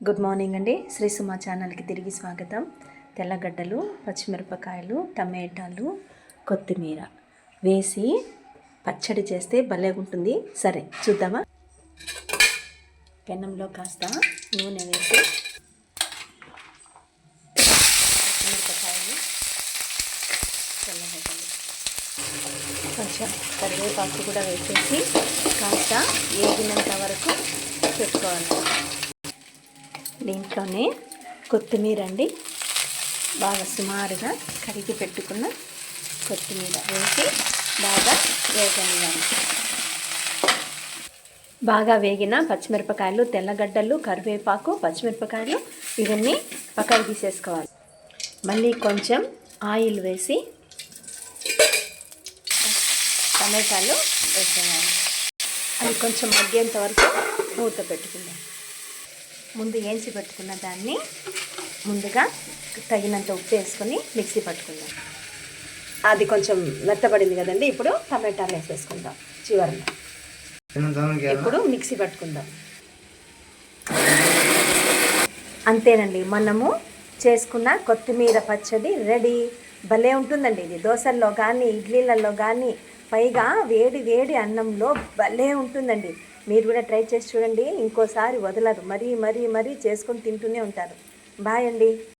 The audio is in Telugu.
గుడ్ మార్నింగ్ అండి. శ్రీ సుమా ఛానల్కి తిరిగి స్వాగతం. తెల్లగడ్డలు, పచ్చిమిరపకాయలు, టమాటాలు, కొత్తిమీర వేసి పచ్చడి చేస్తే భలే ఉంటుంది. సరే చూద్దామా. పెనంలో కాస్త నూనె వేసి పచ్చిమిరపకాయలు, తెల్లగడ్డలు, కొంచెం కరివేపాకు కూడా వేసేసి కాస్త ఏగినంత వరకు పెట్టుకోవాలి. దీంట్లోనే కొత్తిమీర అండి, బాగా సుమారుగా కడిగి పెట్టుకున్న కొత్తిమీర వేసి బాగా వేగనివ్వాలి. బాగా వేగిన పచ్చిమిరపకాయలు, తెల్లగడ్డలు, కరివేపాకు, పచ్చిమిరపకాయలు ఇవన్నీ పక్కకు తీసేసుకోవాలి. మళ్ళీ కొంచెం ఆయిల్ వేసి టమాటాలు వేసేయాలి. అది కొంచెం మగ్గేంత వరకు మూత పెట్టుకుందాం. ముందు వేయించి పెట్టుకున్న దాన్ని ముందుగా తగినంత ఉప్పు వేసుకొని మిక్సీ పట్టుకుందాం. అది కొంచెం మెత్తబడింది కదండి. ఇప్పుడు టమాటాలు వేసేసుకుందాం చివరిలో. ఇప్పుడు మిక్సీ పట్టుకుందాం. అంతేనండి, మనము చేసుకున్న కొత్తిమీర పచ్చడి రెడీ. భలే ఉంటుందండి ఇది. దోశల్లో కానీ ఇడ్లీలలో కానీ, పైగా వేడి వేడి అన్నంలో భలే ఉంటుందండి. మీరు కూడా ట్రై చేసి చూడండి. ఇంకోసారి వదలరు. మరీ చేసుకొని తింటూనే ఉంటారు. బాయ్ అండి.